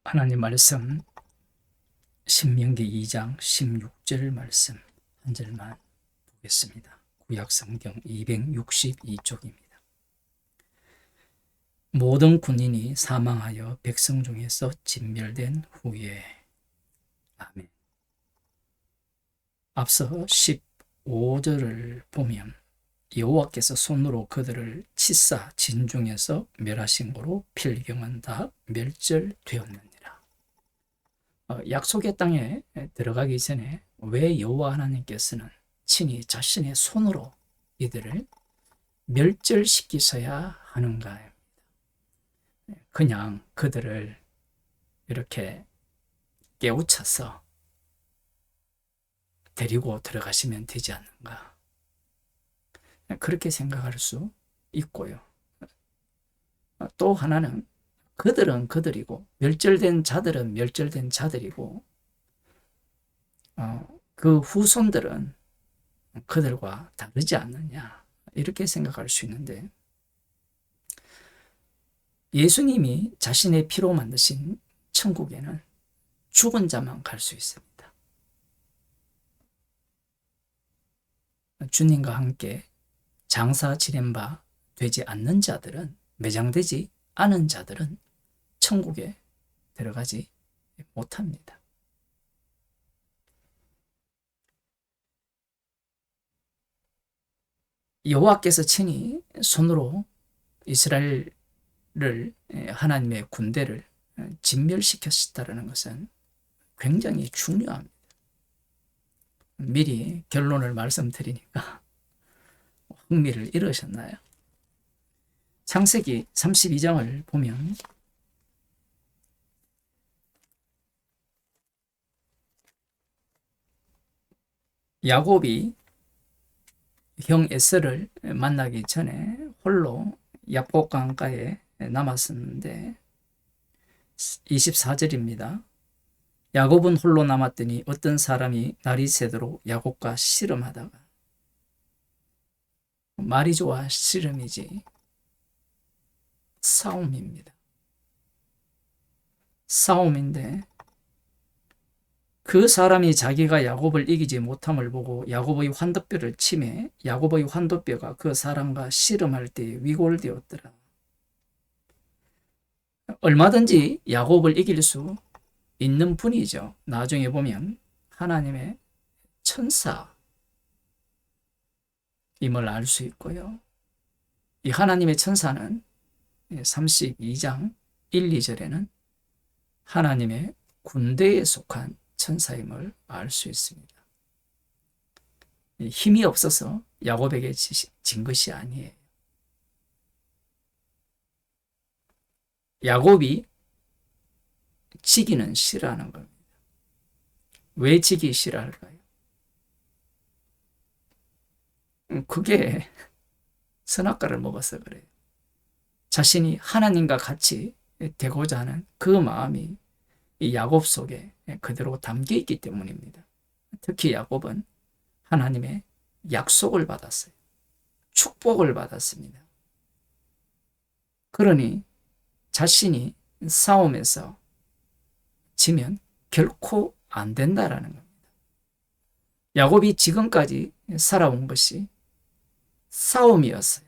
하나님 말씀 신명기 2장 16절 말씀 한 절만 보겠습니다. 구약 성경 262쪽입니다. 모든 군인이 사망하여 백성 중에서 진멸된 후에 아멘. 앞서 15절을 보면 여호와께서 손으로 그들을 치사 진중에서 멸하신 고로 필경은 다 멸절되었느니라. 약속의 땅에 들어가기 전에 왜 여호와 하나님께서는 친히 자신의 손으로 이들을 멸절시키셔야 하는가? 그냥 그들을 이렇게 깨우쳐서 데리고 들어가시면 되지 않는가? 그렇게 생각할 수 있고요. 또 하나는 그들은 그들이고 멸절된 자들은 멸절된 자들이고 그 후손들은 그들과 다르지 않느냐, 이렇게 생각할 수 있는데, 예수님이 자신의 피로 만드신 천국에는 죽은 자만 갈 수 있습니다. 주님과 함께 장사 지낸 바 되지 않는 자들은, 매장되지 않은 자들은 천국에 들어가지 못합니다. 여호와께서 친히 손으로 이스라엘을, 하나님의 군대를 진멸시켰다는 것은 굉장히 중요합니다. 미리 결론을 말씀드리니까 흥미를 잃으셨나요? 창세기 32장을 보면 야곱이 형 에서를 만나기 전에 홀로 야복 강가에 남았었는데 24절입니다. 야곱은 홀로 남았더니 어떤 사람이 날이 새도록 야곱과 씨름하다가, 말이 좋아 씨름이지 싸움입니다. 싸움인데 그 사람이 자기가 야곱을 이기지 못함을 보고 야곱의 환도뼈를 치매 야곱의 환도뼈가 그 사람과 씨름할 때 위골되었더라. 얼마든지 야곱을 이길 수 있는 분이죠. 나중에 보면 하나님의 천사임을 알 수 있고요. 이 하나님의 천사는 32장 1, 2절에는 하나님의 군대에 속한 천사임을 알 수 있습니다. 힘이 없어서 야곱에게 진 것이 아니에요. 야곱이 지기는 싫어하는 겁니다. 왜 지기 싫어할까요? 그게 선악과를 먹어서 그래요. 자신이 하나님과 같이 되고자 하는 그 마음이 이 야곱 속에 그대로 담겨 있기 때문입니다. 특히 야곱은 하나님의 약속을 받았어요. 축복을 받았습니다. 그러니 자신이 싸움에서 지면 결코 안 된다라는 겁니다. 야곱이 지금까지 살아온 것이 싸움이었어요.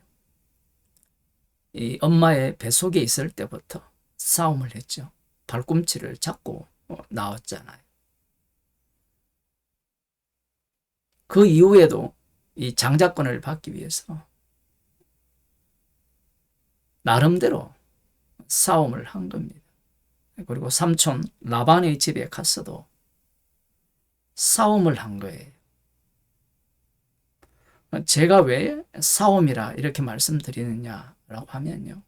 이 엄마의 뱃속에 있을 때부터 싸움을 했죠. 발꿈치를 잡고 나왔잖아요. 그 이후에도 이 장자권을 받기 위해서 나름대로 싸움을 한 겁니다. 그리고 삼촌 라반의 집에 갔어도 싸움을 한 거예요. 제가 왜 싸움이라 이렇게 말씀드리느냐라고 하면요,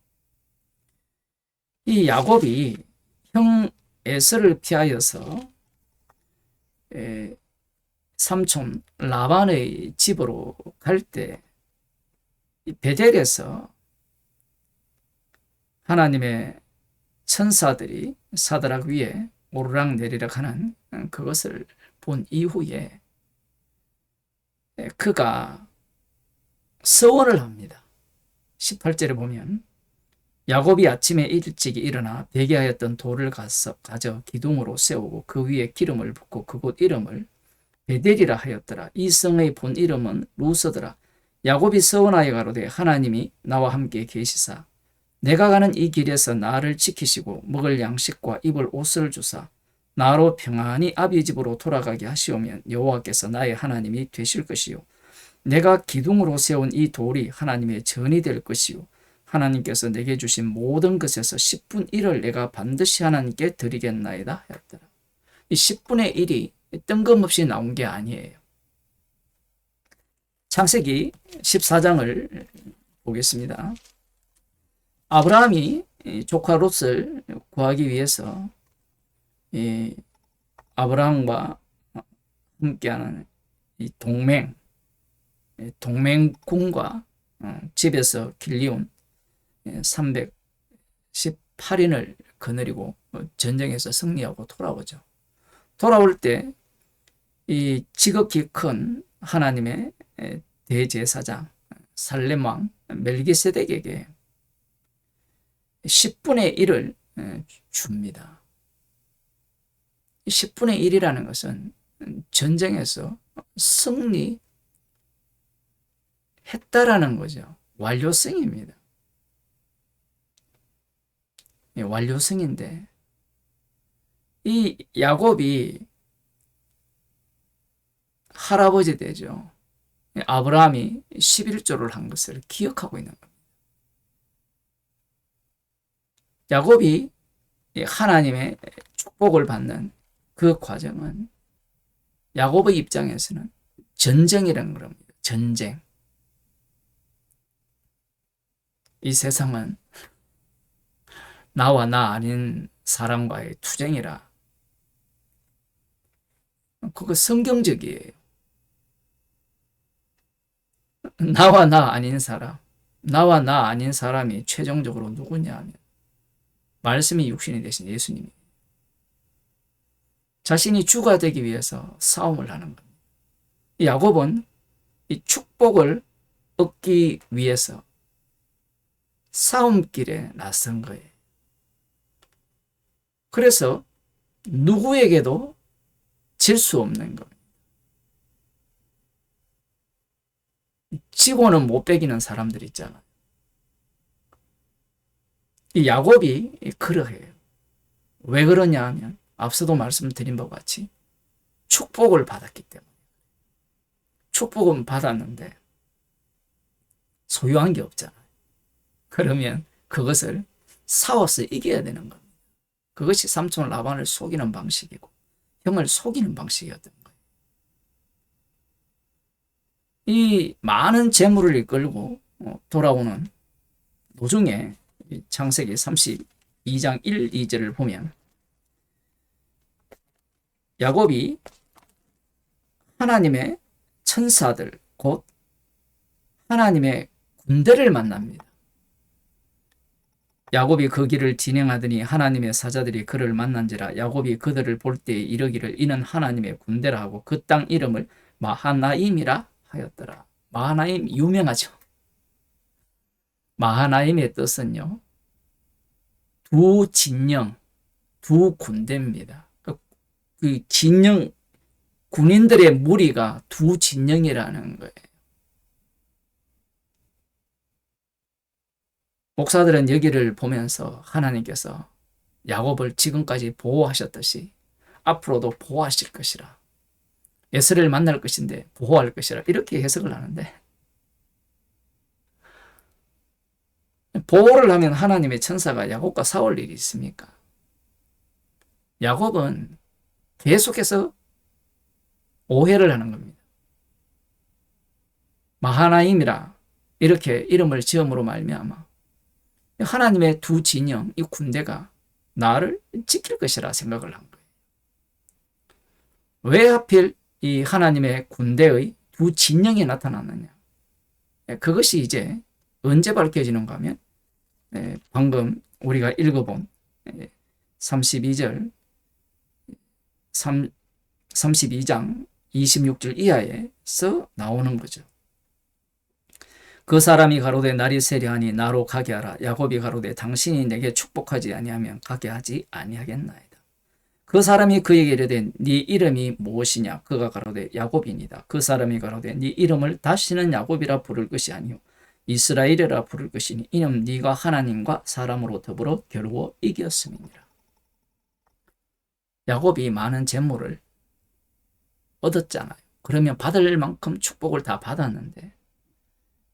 이 야곱이 형 에서를 피하여서 삼촌 라반의 집으로 갈 때 베델에서 하나님의 천사들이 사드락 위에 오르락 내리락 하는 그것을 본 이후에 그가 서원을 합니다. 18절에 보면 야곱이 아침에 일찍 일어나 배기하였던 돌을 가져 기둥으로 세우고 그 위에 기름을 붓고 그곳 이름을 베델이라 하였더라. 이 성의 본 이름은 루스더라. 야곱이 서원하여 가로되 하나님이 나와 함께 계시사 내가 가는 이 길에서 나를 지키시고 먹을 양식과 입을 옷을 주사 나로 평안히 아비 집으로 돌아가게 하시오면 여호와께서 나의 하나님이 되실 것이요 내가 기둥으로 세운 이 돌이 하나님의 전이 될 것이요 하나님께서 내게 주신 모든 것에서 10분 1을 내가 반드시 하나님께 드리겠나이다 하였더라. 이 10분의 1이 뜬금없이 나온 게 아니에요. 창세기 14장을 보겠습니다. 아브라함이 조카 롯을 구하기 위해서 아브라함과 함께하는 이 동맹군과 집에서 길리온 318인을 거느리고 전쟁에서 승리하고 돌아오죠. 돌아올 때 이 지극히 큰 하나님의 대제사장 살렘왕 멜기세덱에게 10분의 1을 줍니다. 10분의 1이라는 것은 전쟁에서 승리했다라는 거죠. 완료승입니다. 완료승인데 이 야곱이 할아버지 되죠. 아브라함이 11조를 한 것을 기억하고 있는 겁니다. 야곱이 하나님의 축복을 받는 그 과정은 야곱의 입장에서는 전쟁이라는 겁니다. 전쟁. 이 세상은 나와 나 아닌 사람과의 투쟁이라. 그거 성경적이에요. 나와 나 아닌 사람이 최종적으로 누구냐 하면 말씀이 육신이 되신 예수님이 자신이 주가 되기 위해서 싸움을 하는 겁니다. 야곱은 이 축복을 얻기 위해서 싸움길에 나선 거예요. 그래서 누구에게도 질 수 없는 거예요. 지고는 못 배기는 사람들 있잖아요. 이 야곱이 그러해요. 왜 그러냐 하면 앞서도 말씀드린 바와 같이 축복을 받았기 때문에. 축복은 받았는데 소유한 게 없잖아요. 그러면 그것을 싸워서 이겨야 되는 겁니다. 그것이 삼촌 라반을 속이는 방식이고 형을 속이는 방식이었던 거예요. 이 많은 재물을 이끌고 돌아오는 도중에 창세기 32장 1, 2절을 보면 야곱이 하나님의 천사들 곧 하나님의 군대를 만납니다. 야곱이 그 길을 진행하더니 하나님의 사자들이 그를 만난지라 야곱이 그들을 볼 때에 이르기를 이는 하나님의 군대라 하고 그 땅 이름을 마하나임이라 하였더라. 마하나임 유명하죠. 마하나임의 뜻은요, 두 진영, 두 군대입니다. 그 진영, 군인들의 무리가 두 진영이라는 거예요. 목사들은 여기를 보면서 하나님께서 야곱을 지금까지 보호하셨듯이 앞으로도 보호하실 것이라. 에스를 만날 것인데 보호할 것이라. 이렇게 해석을 하는데 보호를 하면 하나님의 천사가 야곱과 싸울 일이 있습니까? 야곱은 계속해서 오해를 하는 겁니다. 마하나임이라 이렇게 이름을 지음으로 말미암아 하나님의 두 진영, 이 군대가 나를 지킬 것이라 생각을 한 거예요. 왜 하필 이 하나님의 군대의 두 진영이 나타났느냐? 그것이 이제 언제 밝혀지는가 하면 방금 우리가 읽어본 32장 26절 이하에서 나오는 거죠. 그 사람이 가로되 날이 세려하니 나로 가게 하라. 야곱이 가로되 당신이 내게 축복하지 아니하면 가게 하지 아니하겠나이다. 그 사람이 그에게 이르되 네 이름이 무엇이냐? 그가 가로되 야곱이니이다. 그 사람이 가로되 네 이름을 다시는 야곱이라 부를 것이 아니요 이스라엘이라 부를 것이니 이는 네가 하나님과 사람으로 더불어 겨루어 이겼음이니라. 야곱이 많은 재물을 얻었잖아요. 그러면 받을 만큼 축복을 다 받았는데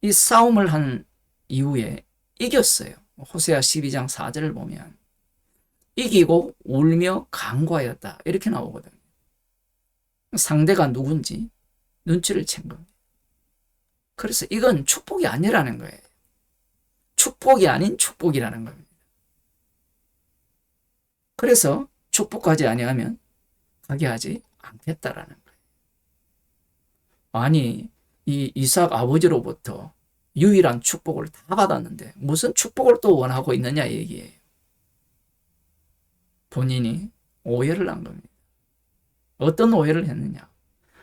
이 싸움을 한 이후에 이겼어요. 호세아 12장 4절을 보면 이기고 울며 간구하였다 이렇게 나오거든요. 상대가 누군지 눈치를 챈 겁니다. 그래서 이건 축복이 아니라는 거예요. 축복이 아닌 축복이라는 겁니다. 그래서 축복하지 아니하면 가게 하지 않겠다라는 거예요. 아니 이 이삭 아버지로부터 유일한 축복을 다 받았는데 무슨 축복을 또 원하고 있느냐 얘기예요. 본인이 오해를 한 겁니다. 어떤 오해를 했느냐?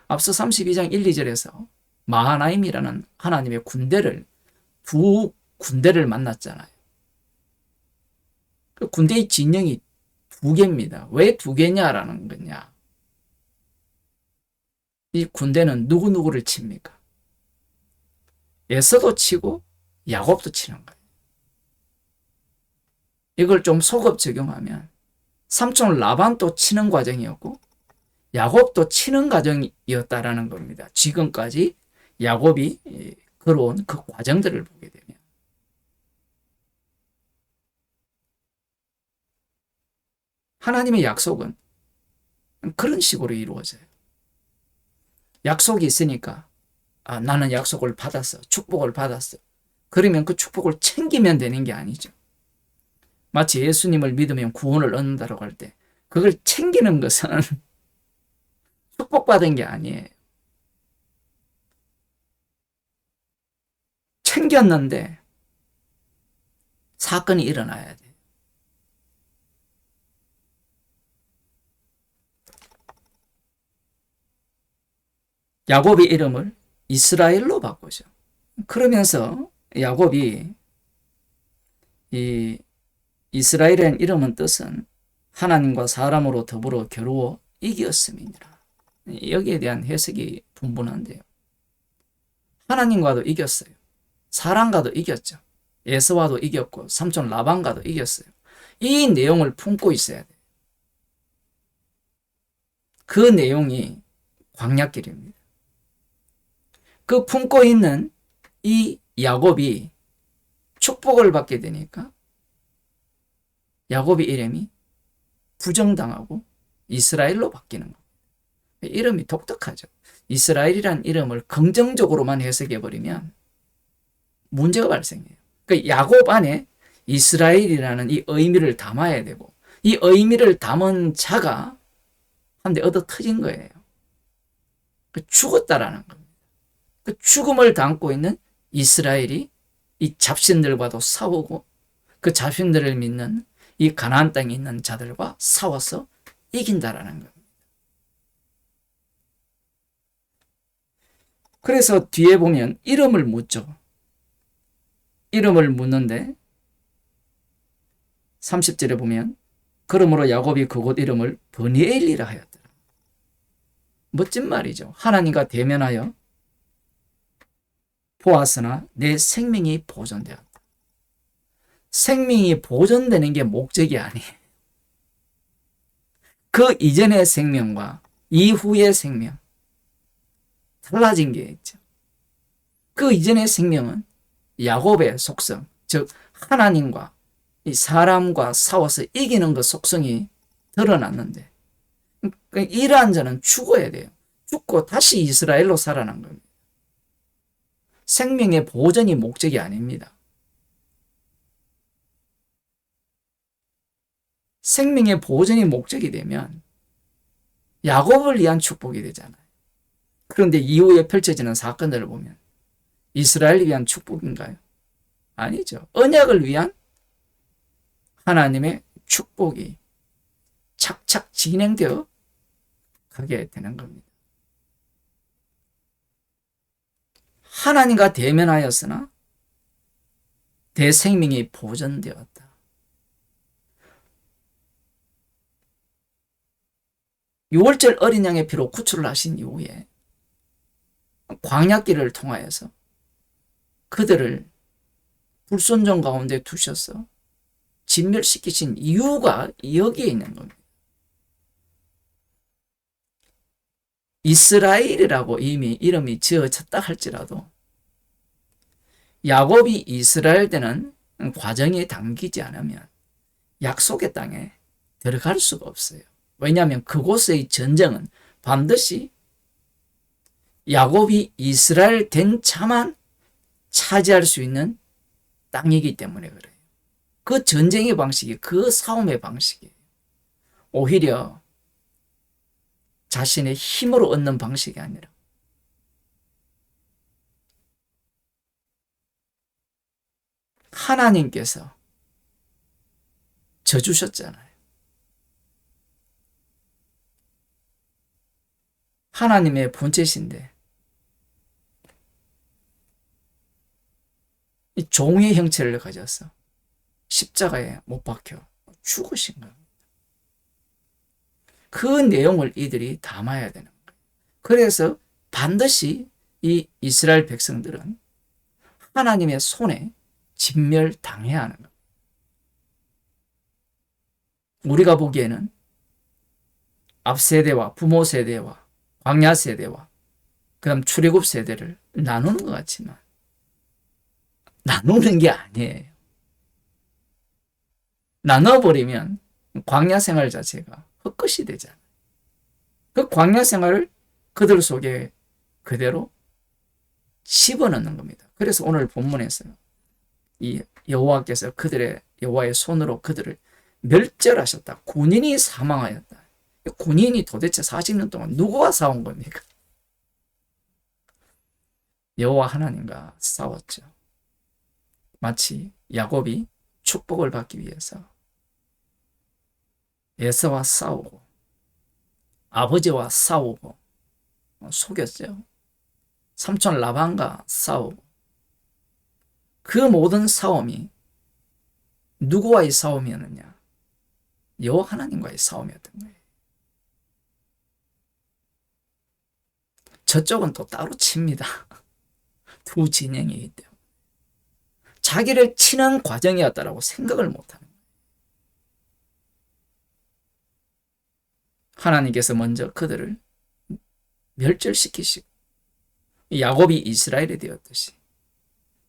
앞서 32장 1, 2절에서 마하나임이라는 하나님의 두 군대를 만났잖아요. 그 군대의 진영이 두 개입니다. 왜 두 개냐라는 거냐? 이 군대는 누구누구를 칩니까? 에서도 치고 야곱도 치는 거예요. 이걸 좀 소급 적용하면 삼촌 라반도 치는 과정이었고 야곱도 치는 과정이었다라는 겁니다. 지금까지 야곱이 걸어온 그 과정들을 보게 되면 하나님의 약속은 그런 식으로 이루어져요. 약속이 있으니까 나는 약속을 받았어. 축복을 받았어. 그러면 그 축복을 챙기면 되는 게 아니죠. 마치 예수님을 믿으면 구원을 얻는다고 할 때 그걸 챙기는 것은 축복받은 게 아니에요. 챙겼는데 사건이 일어나야 돼요. 야곱의 이름을 이스라엘로 바꾸죠. 그러면서 야곱이 이 이스라엘이라는 이름은 뜻은 하나님과 사람으로 더불어 겨루어 이겼음이니라. 여기에 대한 해석이 분분한데요. 하나님과도 이겼어요. 사람과도 이겼죠. 에서와도 이겼고 삼촌 라반과도 이겼어요. 이 내용을 품고 있어야 돼요. 그 내용이 광야길입니다. 그 품고 있는 이 야곱이 축복을 받게 되니까 야곱의 이름이 부정당하고 이스라엘로 바뀌는 겁니다. 이름이 독특하죠. 이스라엘이라는 이름을 긍정적으로만 해석해버리면 문제가 발생해요. 그러니까 야곱 안에 이스라엘이라는 이 의미를 담아야 되고 이 의미를 담은 자가 한 대 얻어 터진 거예요. 죽었다라는 겁니다. 그 죽음을 담고 있는 이스라엘이 이 잡신들과도 싸우고 그 잡신들을 믿는 이 가나안 땅에 있는 자들과 싸워서 이긴다라는 겁니다. 그래서 뒤에 보면 이름을 묻죠. 이름을 묻는데 30절에 보면 그러므로 야곱이 그곳 이름을 브니엘이라 하였더라. 멋진 말이죠. 하나님과 대면하여 보았으나 내 생명이 보존되었다. 생명이 보존되는 게 목적이 아니에요. 그 이전의 생명과 이후의 생명 달라진 게 있죠. 그 이전의 생명은 야곱의 속성, 즉 하나님과 이 사람과 싸워서 이기는 그 속성이 드러났는데 이러한 자는 죽어야 돼요. 죽고 다시 이스라엘로 살아난 겁니다. 생명의 보존이 목적이 아닙니다. 생명의 보존이 목적이 되면 야곱을 위한 축복이 되잖아요. 그런데 이후에 펼쳐지는 사건들을 보면 이스라엘을 위한 축복인가요? 아니죠. 언약을 위한 하나님의 축복이 착착 진행되어 가게 되는 겁니다. 하나님과 대면하였으나 대생명이 보존되었다. 유월절 어린 양의 피로 구출을 하신 이후에 광야길을 통하여서 그들을 불순종 가운데 두셔서 진멸시키신 이유가 여기에 있는 겁니다. 이스라엘이라고 이미 이름이 지어졌다 할지라도 야곱이 이스라엘 되는 과정이 당기지 않으면 약속의 땅에 들어갈 수가 없어요. 왜냐하면 그곳의 전쟁은 반드시 야곱이 이스라엘 된 자만 차지할 수 있는 땅이기 때문에 그래요. 그 전쟁의 방식이 그 싸움의 방식이에요. 오히려 자신의 힘으로 얻는 방식이 아니라 하나님께서 져주셨잖아요. 하나님의 본체신데 이 종의 형체를 가져서 십자가에 못 박혀 죽으신 겁니다. 그 내용을 이들이 담아야 되는 거예요. 그래서 반드시 이 이스라엘 백성들은 하나님의 손에 진멸당해야 하는 겁니다. 우리가 보기에는 앞 세대와 부모 세대와 광야 세대와 그다음 출애굽 세대를 나누는 것 같지만 나누는 게 아니에요. 나눠버리면 광야 생활 자체가 헛것이 되잖아요. 그 광야 생활을 그들 속에 그대로 집어넣는 겁니다. 그래서 오늘 본문에서 이 여호와께서 여호와의 손으로 그들을 멸절하셨다. 군인이 사망하였다. 군인이 도대체 40년 동안 누구와 싸운 겁니까? 여호와 하나님과 싸웠죠. 마치 야곱이 축복을 받기 위해서 에서와 싸우고 아버지와 싸우고 속였죠. 삼촌 라반과 싸우고 그 모든 싸움이 누구와의 싸움이었느냐? 여호와 하나님과의 싸움이었던 거예요. 저쪽은 또 따로 칩니다. 두 진영이기 때문에. 자기를 치는 과정이었다라고 생각을 못하는 거예요. 하나님께서 먼저 그들을 멸절시키시고 야곱이 이스라엘이 되었듯이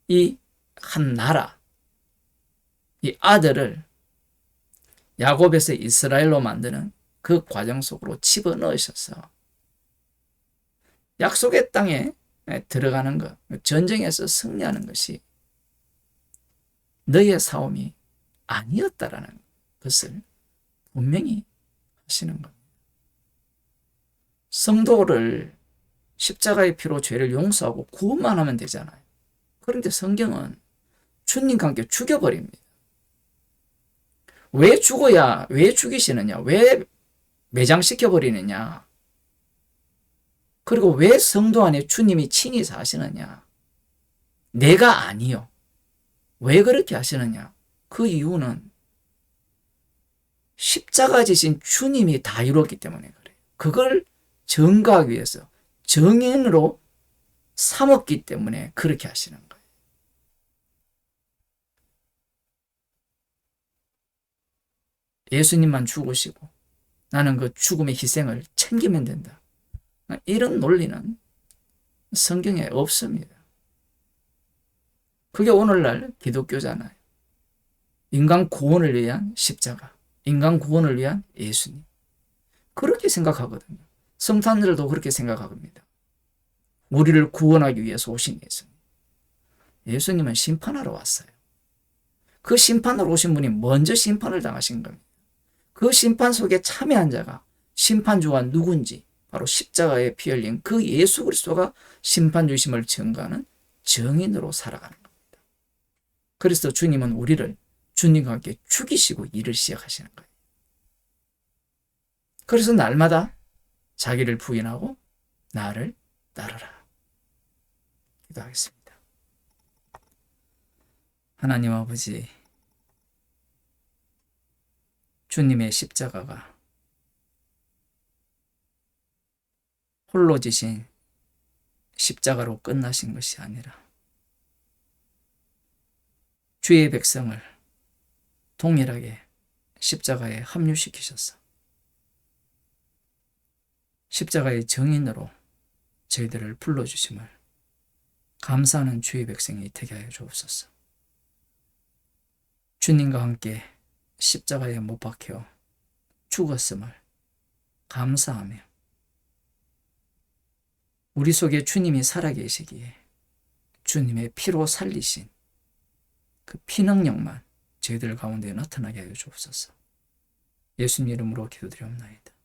이 한 나라, 이 아들을 야곱에서 이스라엘로 만드는 그 과정 속으로 집어넣으셔서 약속의 땅에 들어가는 것, 전쟁에서 승리하는 것이 너의 싸움이 아니었다라는 것을 분명히 하시는 겁니다. 성도를 십자가의 피로 죄를 용서하고 구원만 하면 되잖아요. 그런데 성경은 주님과 함께 죽여버립니다. 왜 죽이시느냐? 왜 매장시켜버리느냐? 그리고 왜 성도 안에 주님이 친히 사시느냐? 내가 아니요. 왜 그렇게 하시느냐? 그 이유는 십자가 지신 주님이 다 이루었기 때문에 그래요. 그걸 전가하기 위해서 정인으로 삼았기 때문에 그렇게 하시는 거예요. 예수님만 죽으시고 나는 그 죽음의 희생을 챙기면 된다. 이런 논리는 성경에 없습니다. 그게 오늘날 기독교잖아요. 인간 구원을 위한 십자가, 인간 구원을 위한 예수님. 그렇게 생각하거든요. 성탄절도 그렇게 생각합니다. 우리를 구원하기 위해서 오신 예수님. 예수님은 심판하러 왔어요. 그 심판으로 오신 분이 먼저 심판을 당하신 겁니다. 그 심판 속에 참여한 자가 심판주가 누군지 바로 십자가에 피 흘린 그 예수 그리스도가 심판주심을 증거하는 정인으로 살아가는 겁니다. 그래서 주님은 우리를 주님과 함께 죽이시고 일을 시작하시는 거예요. 그래서 날마다 자기를 부인하고 나를 따르라. 기도하겠습니다. 하나님 아버지, 주님의 십자가가 홀로 지신 십자가로 끝나신 것이 아니라 주의 백성을 동일하게 십자가에 합류시키셔서 십자가의 증인으로 저희들을 불러주심을 감사하는 주의 백성이 되게 하여 주옵소서. 주님과 함께 십자가에 못 박혀 죽었음을 감사하며 우리 속에 주님이 살아계시기에 주님의 피로 살리신 그 피능력만 저희들 가운데 나타나게 하여 주옵소서. 예수님 이름으로 기도드리옵나이다.